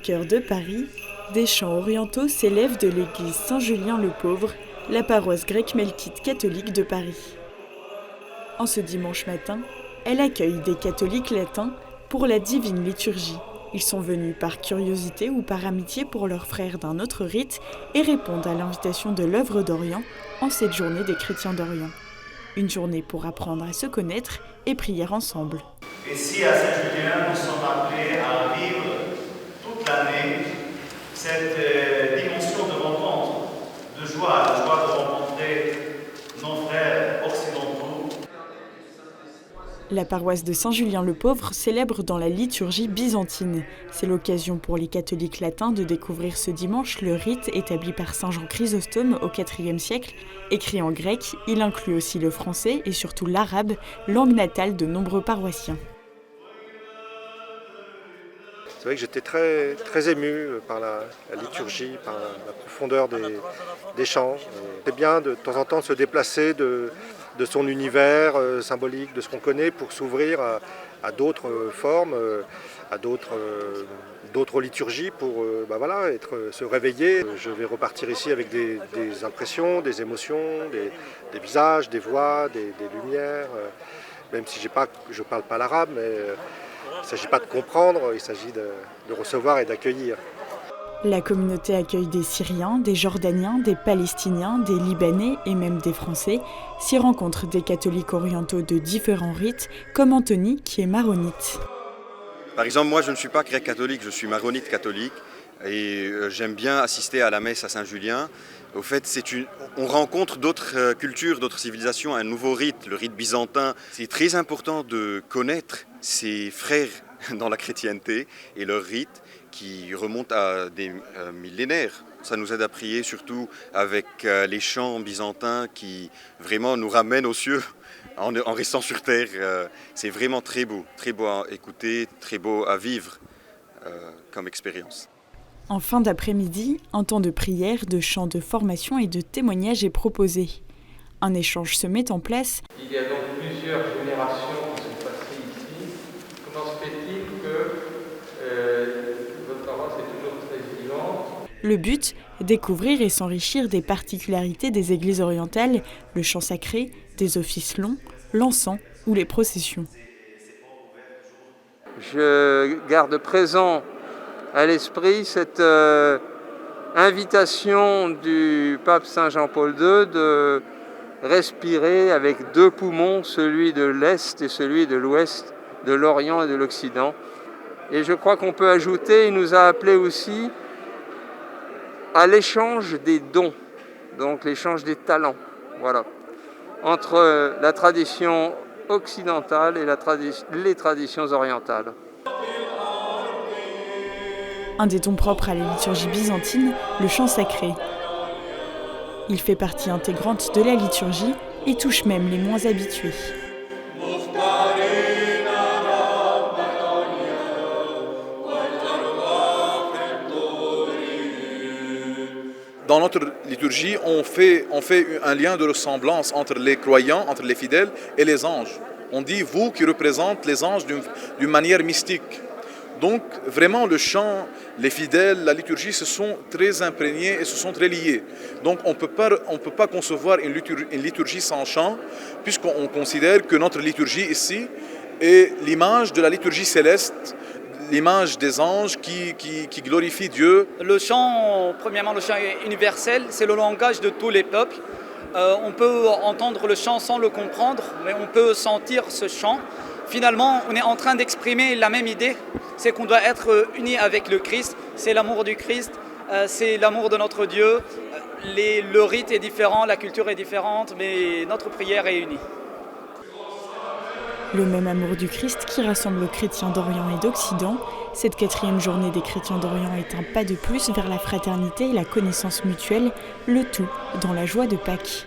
cœur de Paris, des chants orientaux s'élèvent de l'église Saint-Julien-le-Pauvre, la paroisse grecque melkite catholique de Paris. En ce dimanche matin, elle accueille des catholiques latins pour la divine liturgie. Ils sont venus par curiosité ou par amitié pour leurs frères d'un autre rite et répondent à l'invitation de l'œuvre d'Orient en cette journée des chrétiens d'Orient. Une journée pour apprendre à se connaître et prier ensemble. Ici à Saint-Julien, nous sommes appelés à vivre toute l'année cette dimension de rencontre, de joie de rencontrer nos frères occidentaux. La paroisse de Saint-Julien-le-Pauvre célèbre dans la liturgie byzantine. C'est l'occasion pour les catholiques latins de découvrir ce dimanche le rite établi par saint Jean Chrysostome au IVe siècle. Écrit en grec, il inclut aussi le français et surtout l'arabe, langue natale de nombreux paroissiens. C'est vrai que j'étais très ému par la liturgie, par la profondeur des chants. C'est bien de temps en temps de se déplacer de son univers symbolique, de ce qu'on connaît, pour s'ouvrir à d'autres formes, à d'autres liturgies, pour se réveiller. Je vais repartir ici avec des impressions, des émotions, des visages, des voix, des lumières, même si je ne parle pas l'arabe, mais il ne s'agit pas de comprendre, il s'agit de recevoir et d'accueillir. La communauté accueille des Syriens, des Jordaniens, des Palestiniens, des Libanais et même des Français. S'y rencontrent des catholiques orientaux de différents rites, comme Anthony qui est maronite. Par exemple, moi je ne suis pas grec-catholique, je suis maronite catholique et j'aime bien assister à la messe à Saint-Julien. Au fait, on rencontre d'autres cultures, d'autres civilisations, un nouveau rite, le rite byzantin. C'est très important de connaître ses frères dans la chrétienté et leur rite qui remonte à des millénaires. Ça nous aide à prier, surtout avec les chants byzantins qui vraiment nous ramènent aux cieux en restant sur terre. C'est vraiment très beau à écouter, très beau à vivre comme expérience. En fin d'après-midi, un temps de prière, de chants, de formation et de témoignages est proposé. Un échange se met en place. Il y a donc plusieurs générations qui sont passées ici. Comment se fait-il que votre paroisse est toujours très vivante ? Le but, découvrir et s'enrichir des particularités des églises orientales, le chant sacré, des offices longs, l'encens ou les processions. Je garde présent à l'esprit cette invitation du pape Saint Jean-Paul II de respirer avec deux poumons, celui de l'Est et celui de l'Ouest, de l'Orient et de l'Occident. Et je crois qu'on peut ajouter, il nous a appelés aussi à l'échange des dons, donc l'échange des talents, voilà, entre la tradition occidentale et les traditions orientales. Un des dons propres à la liturgie byzantine, le chant sacré. Il fait partie intégrante de la liturgie et touche même les moins habitués. Dans notre liturgie, on fait un lien de ressemblance entre les croyants, entre les fidèles et les anges. On dit « vous qui représentez les anges d'une manière mystique ». Donc vraiment le chant, les fidèles, la liturgie se sont très imprégnés et se sont très liés. Donc on peut pas concevoir une liturgie sans chant, puisqu'on considère que notre liturgie ici est l'image de la liturgie céleste, l'image des anges qui glorifie Dieu. Le chant, premièrement le chant universel, c'est le langage de tous les peuples. On peut entendre le chant sans le comprendre, mais on peut sentir ce chant. Finalement, on est en train d'exprimer la même idée, c'est qu'on doit être unis avec le Christ, c'est l'amour du Christ, c'est l'amour de notre Dieu. Le rite est différent, la culture est différente, mais notre prière est unie. Le même amour du Christ qui rassemble chrétiens d'Orient et d'Occident, cette 4e journée des chrétiens d'Orient est un pas de plus vers la fraternité et la connaissance mutuelle, le tout dans la joie de Pâques.